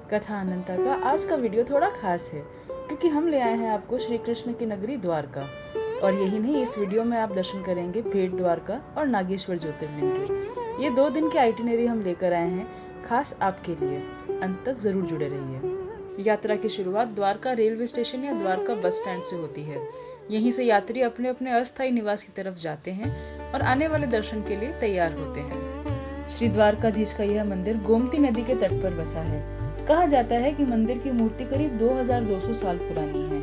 कथा अनंता का आज का वीडियो थोड़ा खास है क्योंकि हम ले आए हैं आपको श्री कृष्ण की नगरी द्वारका। और यही नहीं, इस वीडियो में आप दर्शन करेंगे भेट द्वारका और नागेश्वर ज्योतिर्लिंग के। ये 2 दिन की आइटिनरी हम लेकर आए हैं खास आपके लिए। अंत तक जरूर जुड़े रहिए। यात्रा की शुरुआत द्वारका रेलवे स्टेशन या द्वारका बस स्टैंड से होती है। यहीं से यात्री अपने अपने अस्थायी निवास की तरफ जाते हैं और आने वाले दर्शन के लिए तैयार होते हैं। श्री द्वारकाधीश का यह मंदिर गोमती नदी के तट पर बसा है। कहा जाता है कि मंदिर की मूर्ति करीब 2200 साल पुरानी है।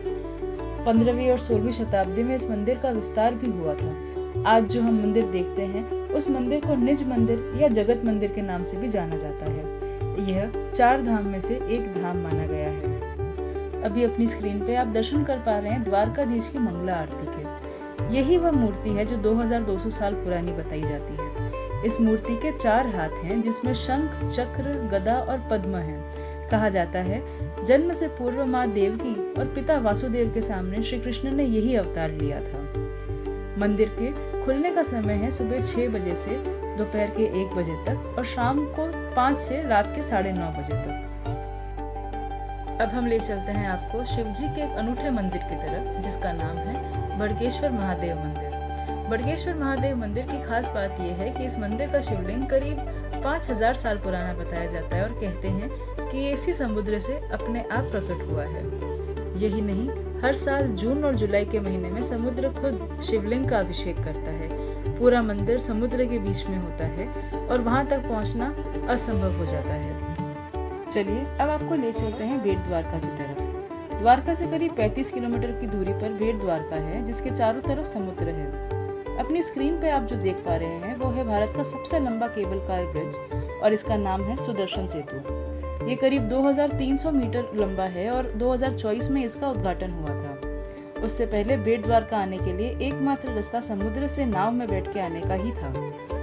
15वीं और 16वीं शताब्दी में इस मंदिर का विस्तार भी हुआ था। आज जो हम मंदिर देखते हैं उस मंदिर को निज मंदिर या जगत मंदिर के नाम से भी जाना जाता है। यह 4 धाम में से एक धाम माना गया है। अभी अपनी स्क्रीन पे आप दर्शन कर पा रहे हैं द्वारकाधीश की मंगला आरती के। यही वह मूर्ति है जो 2200 साल पुरानी बताई जाती है। इस मूर्ति के 4 हाथ हैं जिसमें शंख, चक्र, गदा और पद्म है। कहा जाता है जन्म से पूर्व माँ देवकी और पिता वासुदेव के सामने श्री कृष्ण ने यही अवतार लिया था। मंदिर के खुलने का समय है सुबह 6 बजे से दोपहर के 1 बजे तक और शाम को 5 से रात के 9:30 बजे तक। अब हम ले चलते हैं आपको शिवजी के एक अनूठे मंदिर की तरफ जिसका नाम है बड़केश्वर महादेव मंदिर। बड़केश्वर महादेव मंदिर की खास बात यह है कि इस मंदिर का शिवलिंग करीब 5000 साल पुराना बताया जाता है और कहते हैं कि ये इसी समुद्र से अपने आप प्रकट हुआ है। यही नहीं, हर साल जून और जुलाई के महीने में समुद्र खुद शिवलिंग का अभिषेक करता है। पूरा मंदिर समुद्र के बीच में होता है और वहां तक पहुंचना असंभव हो जाता है। चलिए अब आपको ले चलते हैं भेट द्वारका की तरफ। द्वारका से करीब 35 किलोमीटर की दूरी पर भेट द्वारका है जिसके चारों तरफ समुद्र है। अपनी स्क्रीन पे आप जो देख पा रहे हैं वो है भारत का सबसे लंबा केबल कार ब्रिज और इसका नाम है सुदर्शन सेतु। ये करीब 2300 मीटर लंबा है और 2024 में इसका उद्घाटन हुआ था। उससे पहले भेट द्वारका आने के लिए एकमात्र रास्ता समुद्र से नाव में बैठ के आने का ही था।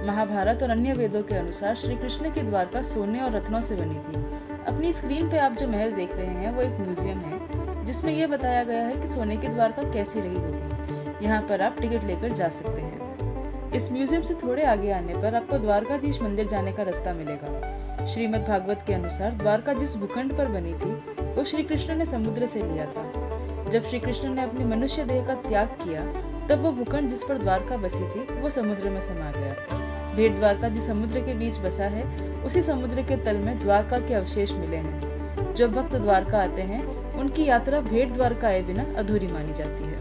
महाभारत और अन्य वेदों के अनुसार श्री कृष्ण की द्वारका सोने और रत्नों से बनी थी। अपनी स्क्रीन पे आप जो महल देख रहे हैं वो एक म्यूजियम है जिसमें यह बताया गया है कि सोने की द्वारका कैसी रही होगी। यहाँ पर आप टिकट लेकर जा सकते हैं। इस म्यूजियम से थोड़े आगे आने पर आपको द्वारकाधीश मंदिर जाने का रास्ता मिलेगा। श्रीमद् भागवत के अनुसार द्वारका जिस भूखंड पर बनी थी वो श्री कृष्ण ने समुद्र से लिया था। जब श्री कृष्ण ने अपनी मनुष्य देह का त्याग किया तब वो भूखंड जिस पर द्वारका बसी थी वो समुद्र में समा गया। भेट द्वारका जिस समुद्र के बीच बसा है उसी समुद्र के तल में द्वारका के अवशेष मिले हैं। जब भक्त द्वारका आते हैं उनकी यात्रा भेट द्वारका आए बिना अधूरी मानी जाती है।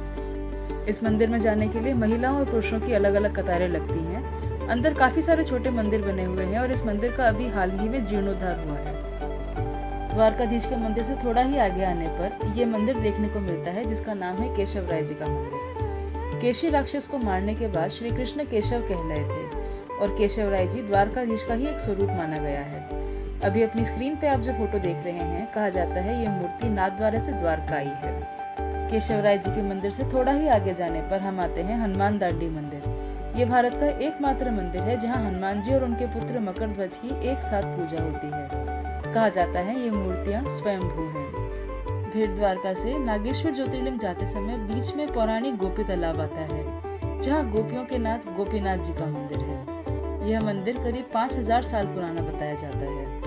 इस मंदिर में जाने के लिए महिलाओं और पुरुषों की अलग अलग कतारें लगती हैं। अंदर काफी सारे छोटे मंदिर बने हुए हैं और इस मंदिर का अभी हाल ही में जीर्णोद्धार हुआ है। द्वारकाधीश के मंदिर से थोड़ा ही आगे आने पर ये मंदिर देखने को मिलता है जिसका नाम है केशव राय जी का मंदिर। केशी राक्षस को मारने के बाद श्री कृष्ण केशव कहलाए थे और केशव राय जी द्वारकाधीश का ही एक स्वरूप माना गया है। अभी अपनी स्क्रीन पे आप जो फोटो देख रहे हैं, कहा जाता है ये मूर्ति नाथद्वारा से द्वारका आई है। केशव राय जी के मंदिर से थोड़ा ही आगे जाने पर हम आते हैं हनुमान दांडी मंदिर। ये भारत का एकमात्र मंदिर है जहां हनुमान जी और उनके पुत्र मकरध्वज की एक साथ पूजा होती है। कहा जाता है ये मूर्तियां स्वयंभू हैं। भेट द्वारका से नागेश्वर ज्योतिर्लिंग जाते समय बीच में पौराणिक गोपी तालाब आता है जहां गोपियों के नाथ गोपीनाथ जी का मंदिर है। यह मंदिर करीब 5000 साल पुराना बताया जाता है।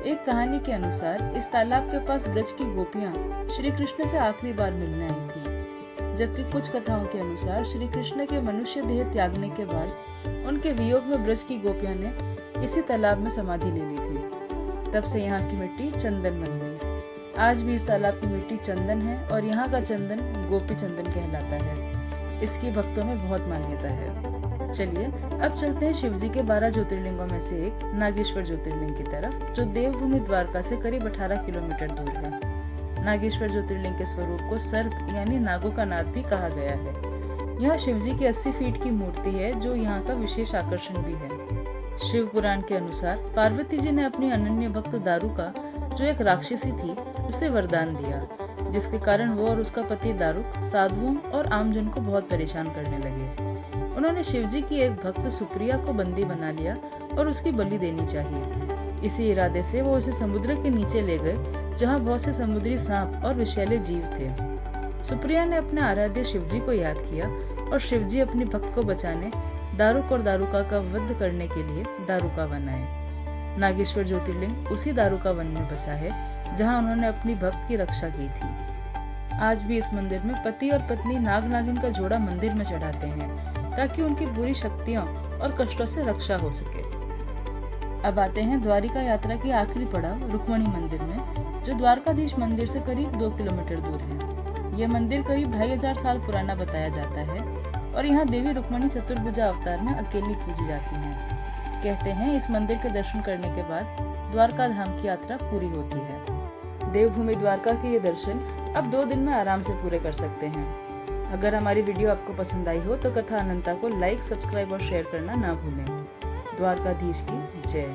एक कहानी के अनुसार इस तालाब के पास ब्रज की गोपियां श्री कृष्ण से आखिरी बार मिलने आई थी, जबकि कुछ कथाओं के अनुसार श्री कृष्ण के मनुष्य देह त्यागने के बाद उनके वियोग में ब्रज की गोपियां ने इसी तालाब में समाधि ले ली थी। तब से यहाँ की मिट्टी चंदन बन गई। आज भी इस तालाब की मिट्टी चंदन है और यहाँ का चंदन गोपी चंदन कहलाता है। इसकी भक्तों में बहुत मान्यता है। चलिए अब चलते हैं शिवजी के 12 ज्योतिर्लिंगों में से एक नागेश्वर ज्योतिर्लिंग की तरफ जो देवभूमि द्वारका से करीब 18 किलोमीटर दूर है। नागेश्वर ज्योतिर्लिंग के स्वरूप को सर्प यानी नागों का नाद भी कहा गया है। यह शिवजी की 80 फीट की मूर्ति है जो यहाँ का विशेष आकर्षण भी है। शिव पुराण के अनुसार पार्वती जी ने अपनी अनन्य भक्त दारुका जो एक राक्षसी थी उसे वरदान दिया, जिसके कारण वो और उसका पति दारुक साधुओं और आमजन को बहुत परेशान करने लगे। उन्होंने शिवजी की एक भक्त सुप्रिया को बंदी बना लिया और उसकी बलि देनी चाहिए। इसी इरादे से वो उसे समुद्र के नीचे ले गए जहाँ बहुत से समुद्री सांप और विषैले जीव थे। सुप्रिया ने अपने आराध्य शिवजी को याद किया और शिवजी अपनी भक्त को बचाने दारुक और दारुका का वध करने के लिए दारुका बनाए। नागेश्वर ज्योतिर्लिंग उसी दारुका वन में बसा है जहां उन्होंने अपनी भक्त की रक्षा की थी। आज भी इस मंदिर में पति और पत्नी नाग नागिन का जोड़ा मंदिर में चढ़ाते हैं ताकि उनकी बुरी शक्तियों और कष्टों से रक्षा हो सके। अब आते हैं द्वारिका यात्रा की आखिरी पड़ाव रुक्मणी मंदिर में, जो द्वारकाधीश मंदिर से करीब 2 किलोमीटर दूर है। यह मंदिर करीब 2500 साल पुराना बताया जाता है और यहाँ देवी रुक्मणी चतुर्भुजा अवतार में अकेली पूजी जाती हैं। कहते हैं इस मंदिर के दर्शन करने के बाद द्वारका धाम की यात्रा पूरी होती है। देवभूमि द्वारका के ये दर्शन अब 2 दिन में आराम से पूरे कर सकते हैं। अगर हमारी वीडियो आपको पसंद आई हो तो कथा अनंता को लाइक, सब्सक्राइब और शेयर करना ना भूलें। द्वारकाधीश की जय।